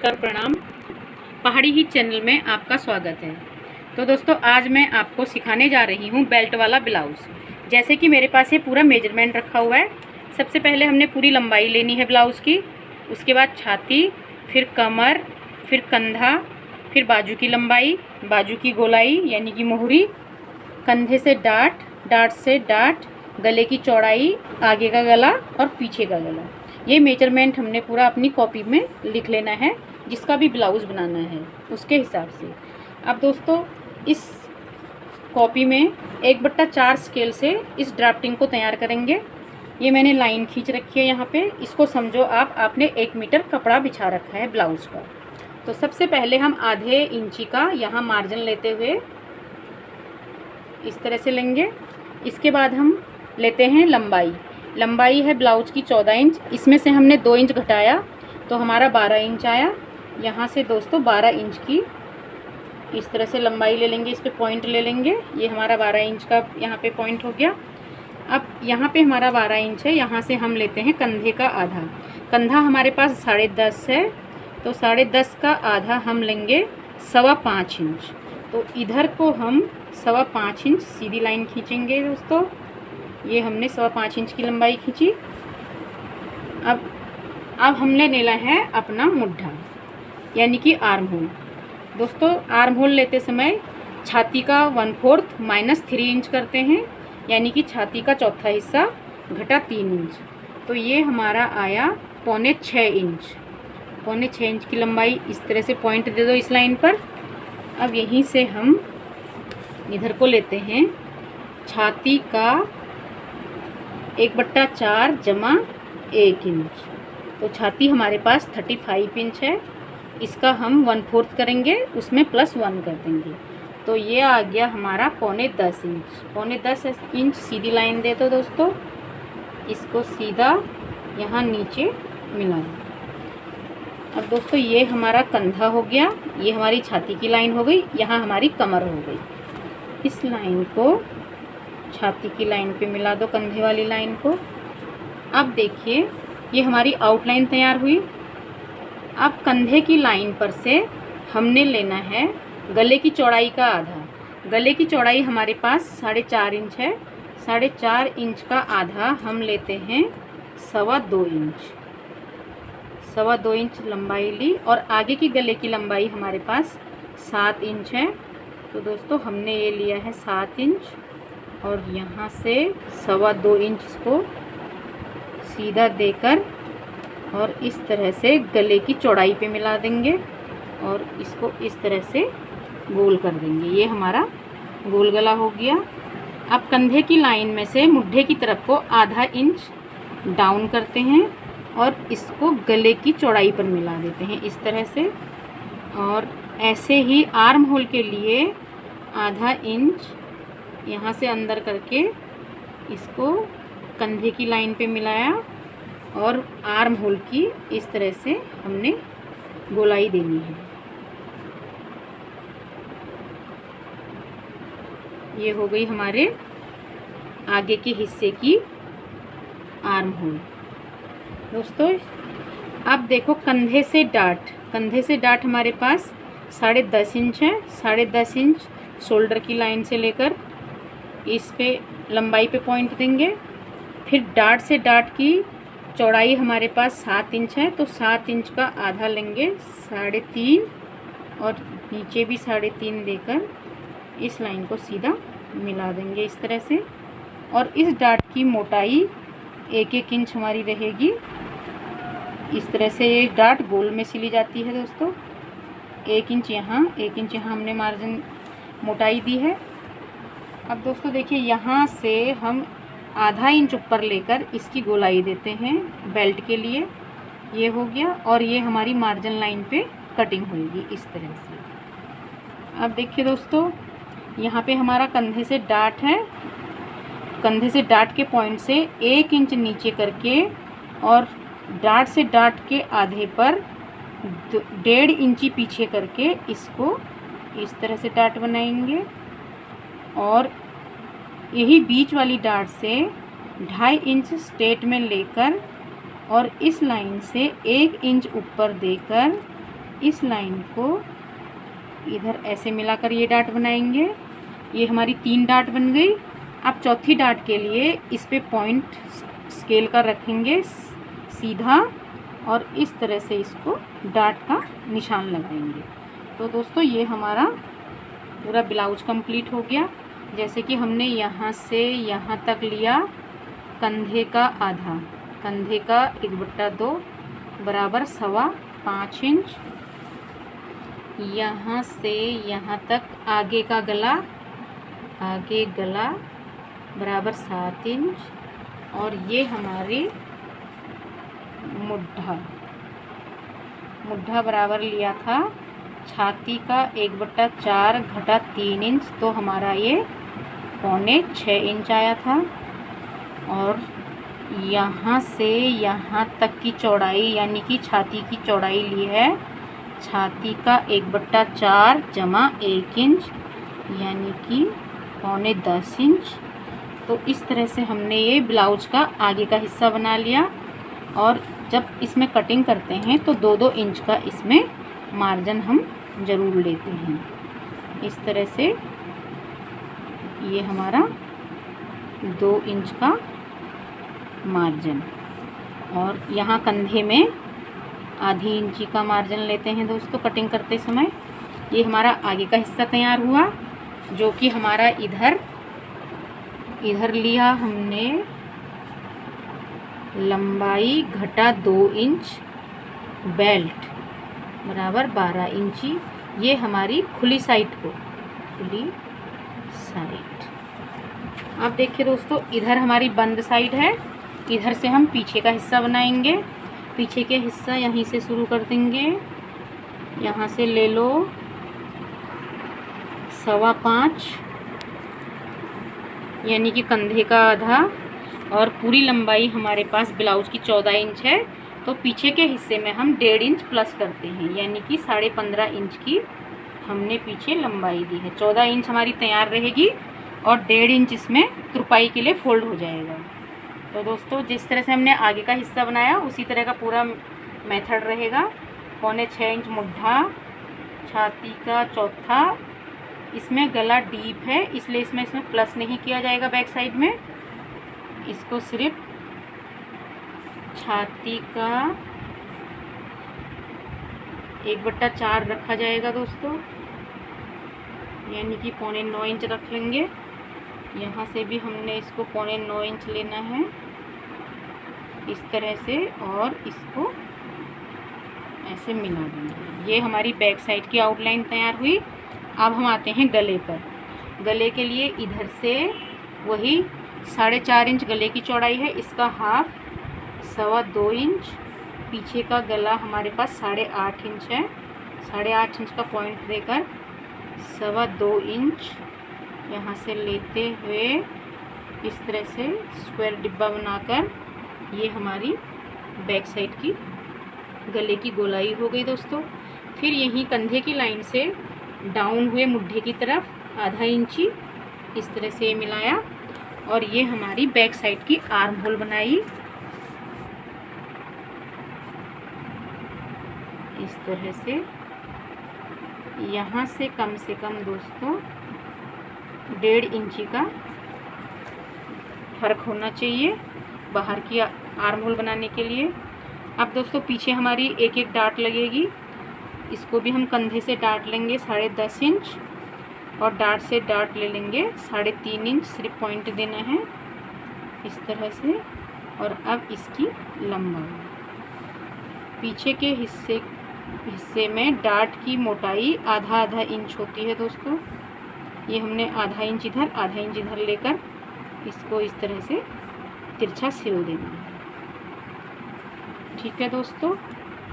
नमस्कार, प्रणाम। पहाड़ी ही चैनल में आपका स्वागत है। तो दोस्तों, आज मैं आपको सिखाने जा रही हूँ बेल्ट वाला ब्लाउज़। जैसे कि मेरे पास ये पूरा मेजरमेंट रखा हुआ है। सबसे पहले हमने पूरी लंबाई लेनी है ब्लाउज़ की, उसके बाद छाती, फिर कमर, फिर कंधा, फिर बाजू की लंबाई, बाजू की गोलाई यानी कि मोहरी, कंधे से डाट, डाट से डाट, गले की चौड़ाई, आगे का गला और पीछे का गला। ये मेजरमेंट हमने पूरा अपनी कॉपी में लिख लेना है, जिसका भी ब्लाउज़ बनाना है उसके हिसाब से। अब दोस्तों, इस कॉपी में 1/4 स्केल से इस ड्राफ्टिंग को तैयार करेंगे। ये मैंने लाइन खींच रखी है यहाँ पे। इसको समझो आपने 1 मीटर कपड़ा बिछा रखा है ब्लाउज़ का। तो सबसे पहले हम आधे इंची का यहाँ मार्जिन लेते हुए इस तरह से लेंगे। इसके बाद हम लेते हैं लंबाई। लंबाई है ब्लाउज़ की 14 इंच। इसमें से हमने 2 इंच घटाया तो हमारा 12 इंच आया। यहाँ से दोस्तों 12 इंच की इस तरह से लंबाई ले लेंगे। इस पे पॉइंट ले लेंगे। ये हमारा 12 इंच का यहाँ पे पॉइंट हो गया। अब यहाँ पे हमारा 12 इंच है। यहाँ से हम लेते हैं कंधे का आधा। कंधा हमारे पास 10.5 है, तो 10.5 का आधा हम लेंगे 5.25 इंच। तो इधर को हम 5.25 इंच सीधी लाइन खींचेंगे दोस्तों। ये हमने 5.25 इंच की लंबाई खींची। अब हमने लेना है अपना मुड्ढा यानी कि आर्म होल। दोस्तों, आर्म होल लेते समय छाती का 1/4 -3 इंच करते हैं, यानी कि छाती का चौथा हिस्सा घटा 3 इंच। तो ये हमारा आया 5.25 इंच। 5.25 इंच की लंबाई। इस तरह से पॉइंट दे दो इस लाइन पर। अब यहीं से हम इधर को लेते हैं छाती का 1/4 जमा 1 इंच। तो छाती हमारे पास 35 इंच है। इसका हम 1/4 करेंगे, उसमें +1 कर देंगे। तो ये आ गया हमारा 10.25 इंच। 10.25 इंच सीधी लाइन दे दो दोस्तों। इसको सीधा यहाँ नीचे मिला दो। अब दोस्तों, ये हमारा कंधा हो गया, ये हमारी छाती की लाइन हो गई, यहाँ हमारी कमर हो गई। इस लाइन को छाती की लाइन पे मिला दो, कंधे वाली लाइन को। अब देखिए, ये हमारी आउटलाइन तैयार हुई। अब कंधे की लाइन पर से हमने लेना है गले की चौड़ाई का आधा। गले की चौड़ाई हमारे पास 4.5 इंच है। 4.5 इंच का आधा हम लेते हैं 2.25 इंच। 2.25 इंच लंबाई ली और आगे की गले की लंबाई हमारे पास 7 इंच है। तो दोस्तों, हमने ये लिया है 7 इंच और यहाँ से 2.25 इंच को सीधा देकर और इस तरह से गले की चौड़ाई पे मिला देंगे और इसको इस तरह से गोल कर देंगे। ये हमारा गोल गला हो गया। अब कंधे की लाइन में से मुड्ढे की तरफ को आधा इंच डाउन करते हैं और इसको गले की चौड़ाई पर मिला देते हैं इस तरह से। और ऐसे ही आर्म होल के लिए आधा इंच यहाँ से अंदर करके इसको कंधे की लाइन पे मिलाया और आर्म होल की इस तरह से हमने गोलाई देनी है। ये हो गई हमारे आगे के हिस्से की आर्म होल। दोस्तों, अब देखो कंधे से डाट हमारे पास 10.5 इंच है। 10.5 इंच शोल्डर की लाइन से लेकर इस पे लंबाई पे पॉइंट देंगे। फिर डाट से डाट की चौड़ाई हमारे पास 7 इंच है, तो 7 इंच का आधा लेंगे 3.5 और नीचे भी 3.5 देकर इस लाइन को सीधा मिला देंगे इस तरह से। और इस डाट की मोटाई 1-1 इंच हमारी रहेगी। इस तरह से ये डाट गोल में सिली जाती है दोस्तों। 1 इंच यहाँ, 1 इंच यहाँ हमने मार्जिन मोटाई दी है। अब दोस्तों देखिए, यहाँ से हम आधा इंच ऊपर लेकर इसकी गोलाई देते हैं बेल्ट के लिए। ये हो गया और ये हमारी मार्जिन लाइन पे कटिंग होगी इस तरह से। अब देखिए दोस्तों, यहाँ पे हमारा कंधे से डाट है। कंधे से डाट के पॉइंट से 1 इंच नीचे करके और डाट से डाट के आधे पर 1.5 इंची पीछे करके इसको इस तरह से डाट बनाएंगे और यही बीच वाली डाट से 2.5 इंच स्ट्रेट में लेकर और इस लाइन से 1 इंच ऊपर देकर इस लाइन को इधर ऐसे मिलाकर ये डाट बनाएंगे। ये हमारी 3 डाट बन गई। अब चौथी डाट के लिए इस पे पॉइंट स्केल का रखेंगे सीधा और इस तरह से इसको डाट का निशान लगाएंगे। तो दोस्तों ये हमारा पूरा ब्लाउज कंप्लीट हो गया। जैसे कि हमने यहाँ से यहाँ तक लिया कंधे का आधा, कंधे का 1/2 बराबर 5.25 इंच। यहाँ से यहाँ तक आगे का गला, आगे गला बराबर 7 इंच। और ये हमारी मुड्ढा, मुड्ढा बराबर लिया था छाती का 1/4 घटा 3 इंच, तो हमारा ये 5.25 इंच आया था। और यहाँ से यहाँ तक की चौड़ाई यानी कि छाती की चौड़ाई ली है छाती का 1/4 जमा 1 इंच यानी कि 9.25 इंच। तो इस तरह से हमने ये ब्लाउज का आगे का हिस्सा बना लिया। और जब इसमें कटिंग करते हैं तो 2-2 इंच का इसमें मार्जिन हम ज़रूर लेते हैं। इस तरह से ये हमारा 2 इंच का मार्जिन। और यहाँ कंधे में आधी इंची का मार्जिन लेते हैं दोस्तों कटिंग करते समय। ये हमारा आगे का हिस्सा तैयार हुआ, जो कि हमारा इधर लिया हमने लंबाई घटा 2 इंच बेल्ट बराबर 12 इंची। ये हमारी खुली साइड को, खुली साइड। अब देखिए दोस्तों, इधर हमारी बंद साइड है, इधर से हम पीछे का हिस्सा बनाएंगे। पीछे के हिस्सा यहीं से शुरू कर देंगे। यहाँ से ले लो 5.25 यानी कि कंधे का आधा। और पूरी लंबाई हमारे पास ब्लाउज की 14 इंच है, तो पीछे के हिस्से में हम 1.5 इंच प्लस करते हैं यानी कि 15.5 इंच की हमने पीछे लंबाई दी है। 14 इंच हमारी तैयार रहेगी और 1.5 इंच इसमें तुरपाई के लिए फोल्ड हो जाएगा। तो दोस्तों जिस तरह से हमने आगे का हिस्सा बनाया उसी तरह का पूरा मेथड रहेगा। 5.25 इंच मुड्ढा, छाती का चौथा, इसमें गला डीप है इसलिए इसमें प्लस नहीं किया जाएगा बैक साइड में। इसको सिर्फ छाती का 1/4 रखा जाएगा दोस्तों, यानी कि 9.25 इंच रख लेंगे। यहाँ से भी हमने इसको 9.25 इंच लेना है इस तरह से, और इसको ऐसे मिला देंगे। ये हमारी बैक साइड की आउटलाइन तैयार हुई। अब हम आते हैं गले पर। गले के लिए इधर से वही 4.5 इंच गले की चौड़ाई है, इसका हाफ 2.25 इंच। पीछे का गला हमारे पास 8.5 इंच है, 8.5 इंच का पॉइंट देकर 2.25 इंच यहाँ से लेते हुए इस तरह से स्क्वायर डिब्बा बनाकर ये हमारी बैक साइड की गले की गोलाई हो गई दोस्तों। फिर यहीं कंधे की लाइन से डाउन हुए मुड्ढे की तरफ 0.5 इंची इस तरह से मिलाया और ये हमारी बैक साइड की आर्म होल बनाई इस तरह से। यहाँ से कम दोस्तों 1.5 इंची का फ़र्क होना चाहिए बाहर की आर्म होल बनाने के लिए। अब दोस्तों पीछे हमारी एक एक डाट लगेगी, इसको भी हम कंधे से डाट लेंगे 10.5 इंच और डाट से डाट ले लेंगे 3.5 इंच, सिर्फ पॉइंट देना है इस तरह से। और अब इसकी लंबाई पीछे के हिस्से में डाट की मोटाई आधा इंच होती है दोस्तों। ये हमने 0.5 इंच इधर 0.5 इंच इधर लेकर इसको इस तरह से तिरछा सिल देना है, ठीक है दोस्तों।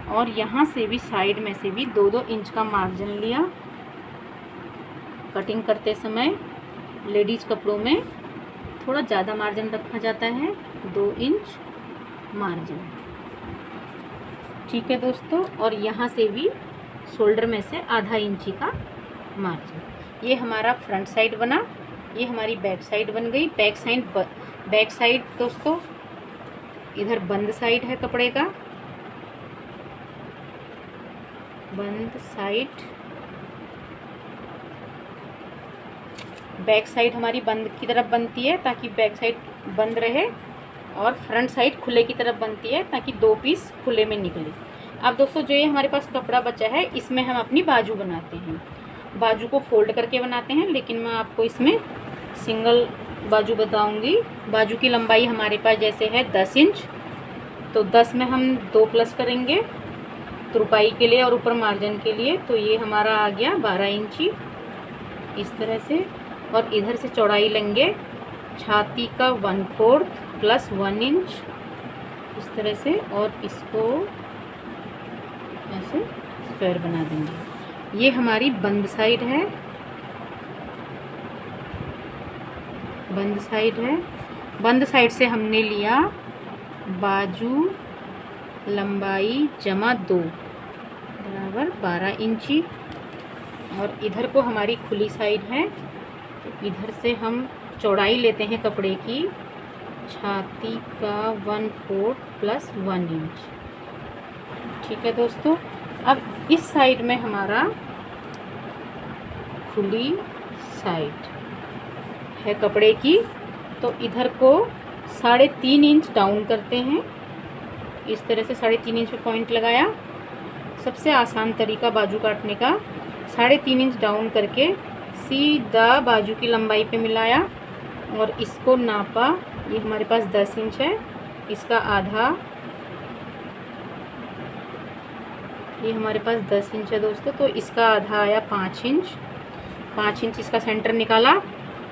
और यहाँ से भी साइड में से भी 2-2 इंच का मार्जिन लिया। कटिंग करते समय लेडीज़ कपड़ों में थोड़ा ज़्यादा मार्जिन रखा जाता है, 2 इंच मार्जिन, ठीक है दोस्तों। और यहाँ से भी शोल्डर में से 0.5 इंची का मार्जिन। ये हमारा फ्रंट साइड बना, ये हमारी बैक साइड बन गई। बैक साइड दोस्तों इधर बंद साइड है कपड़े का, बंद साइड, बैक साइड हमारी बंद की तरफ बनती है ताकि बैक साइड बंद रहे, और फ्रंट साइड खुले की तरफ बनती है ताकि 2 पीस खुले में निकले। अब दोस्तों जो ये हमारे पास कपड़ा बचा है इसमें हम अपनी बाजू बनाते हैं। बाजू को फोल्ड करके बनाते हैं, लेकिन मैं आपको इसमें सिंगल बाजू बताऊंगी। बाजू की लंबाई हमारे पास जैसे है 10 इंच, तो 10 में हम 2 प्लस करेंगे तुरपाई के लिए और ऊपर मार्जिन के लिए, तो ये हमारा आ गया 12 इंची इस तरह से। और इधर से चौड़ाई लेंगे छाती का 1/4 प्लस 1 इंच इस तरह से, और इसको ऐसे स्क्वायर बना देंगे। ये हमारी बंद साइड है, बंद साइड है। बंद साइड से हमने लिया बाजू लंबाई जमा 2 बराबर 12 इंची, और इधर को हमारी खुली साइड है, तो इधर से हम चौड़ाई लेते हैं कपड़े की छाती का 1/4 प्लस 1 इंच। ठीक है दोस्तों, अब इस साइड में हमारा खुली साइड है कपड़े की, तो इधर को 3.5 इंच डाउन करते हैं इस तरह से। 3.5 इंच पे पॉइंट लगाया। सबसे आसान तरीका बाजू काटने का, 3.5 इंच डाउन करके सीधा बाजू की लंबाई पे मिलाया और इसको नापा। ये हमारे पास 10 इंच है, इसका आधा, ये हमारे पास 10 इंच है दोस्तों, तो इसका आधा आया 5 इंच। 5 इंच इसका सेंटर निकाला,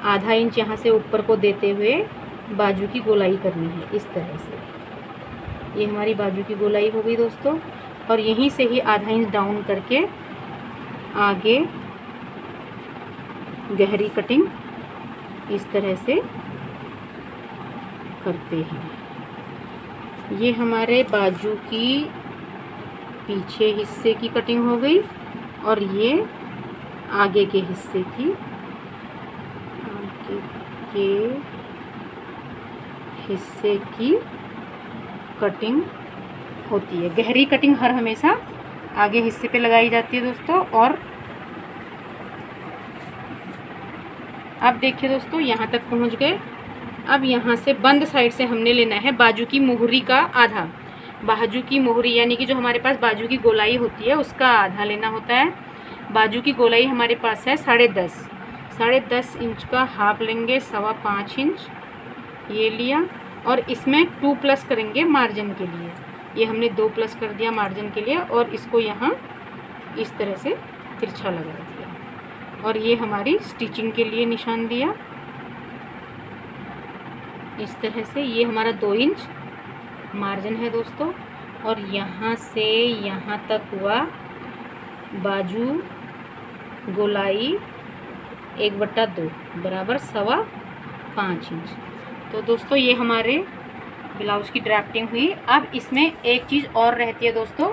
आधा इंच यहाँ से ऊपर को देते हुए बाजू की गोलाई करनी है इस तरह से। ये हमारी बाजू की गोलाई हो गई दोस्तों, और यहीं से ही आधा इंच डाउन करके आगे गहरी कटिंग इस तरह से करते हैं। ये हमारे बाजू की पीछे हिस्से की कटिंग हो गई, और ये आगे के हिस्से की, आगे के हिस्से की कटिंग होती है। गहरी कटिंग हर हमेशा आगे हिस्से पे लगाई जाती है दोस्तों। और अब देखिए दोस्तों, यहाँ तक पहुँच गए। अब यहाँ से बंद साइड से हमने लेना है बाजू की मोहरी का आधा। बाजू की मोहरी यानी कि जो हमारे पास बाजू की गोलाई होती है उसका आधा लेना होता है। बाजू की गोलाई हमारे पास है 10.5 इंच का हाफ लेंगे, 5.25 इंच ये लिया, और इसमें 2 प्लस करेंगे मार्जिन के लिए। ये हमने 2 प्लस कर दिया मार्जिन के लिए, और इसको यहाँ इस तरह से तिरछा लगा दिया, और ये हमारी स्टिचिंग के लिए निशान दिया इस तरह से। ये हमारा 2 इंच मार्जिन है दोस्तों, और यहाँ से यहाँ तक हुआ बाजू गोलाई 1/2 बराबर 5.25 इंच। तो दोस्तों ये हमारे ब्लाउज की ड्राफ्टिंग हुई। अब इसमें एक चीज़ और रहती है दोस्तों,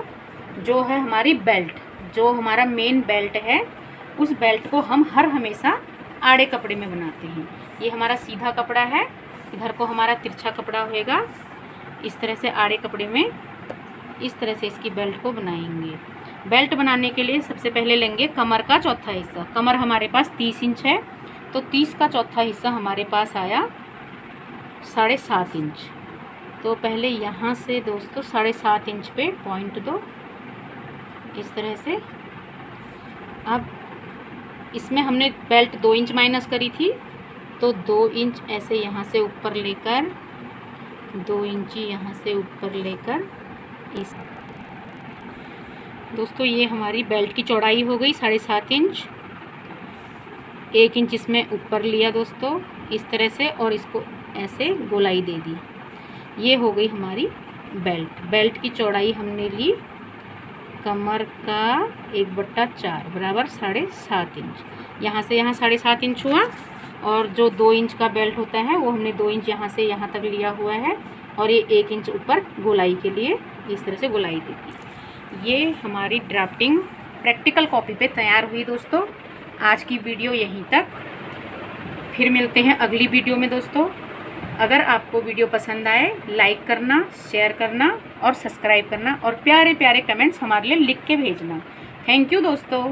जो है हमारी बेल्ट। जो हमारा मेन बेल्ट है उस बेल्ट को हम हर हमेशा आड़े कपड़े में बनाते हैं। ये हमारा सीधा कपड़ा है, इधर को हमारा तिरछा कपड़ा होएगा। इस तरह से आड़े कपड़े में इस तरह से इसकी बेल्ट को बनाएंगे। बेल्ट बनाने के लिए सबसे पहले लेंगे कमर का चौथा हिस्सा। कमर हमारे पास 30 इंच है, तो 30 का चौथा हिस्सा हमारे पास आया 7.5 इंच। तो पहले यहाँ से दोस्तों 7.5 इंच पे पॉइंट दो इस तरह से। अब इसमें हमने बेल्ट 2 इंच माइनस करी थी, तो 2 इंच ऐसे यहाँ से ऊपर लेकर 2 इंची यहाँ से ऊपर लेकर इस दोस्तों ये हमारी बेल्ट की चौड़ाई हो गई 7.5 इंच। 1 इंच इसमें ऊपर लिया दोस्तों इस तरह से, और इसको ऐसे गोलाई दे दी। ये हो गई हमारी बेल्ट। बेल्ट की चौड़ाई हमने ली कमर का 1/4 बराबर 7.5 इंच। यहाँ से यहाँ 7.5 इंच हुआ, और जो 2 इंच का बेल्ट होता है वो हमने 2 इंच यहाँ से यहाँ तक लिया हुआ है, और ये 1 इंच ऊपर गोलाई के लिए इस तरह से गोलाई दी थी। ये हमारी ड्राफ्टिंग प्रैक्टिकल कॉपी पे तैयार हुई दोस्तों। आज की वीडियो यहीं तक, फिर मिलते हैं अगली वीडियो में दोस्तों। अगर आपको वीडियो पसंद आए लाइक करना, शेयर करना और सब्सक्राइब करना, और प्यारे प्यारे कमेंट्स हमारे लिए लिख के भेजना। थैंक यू दोस्तों।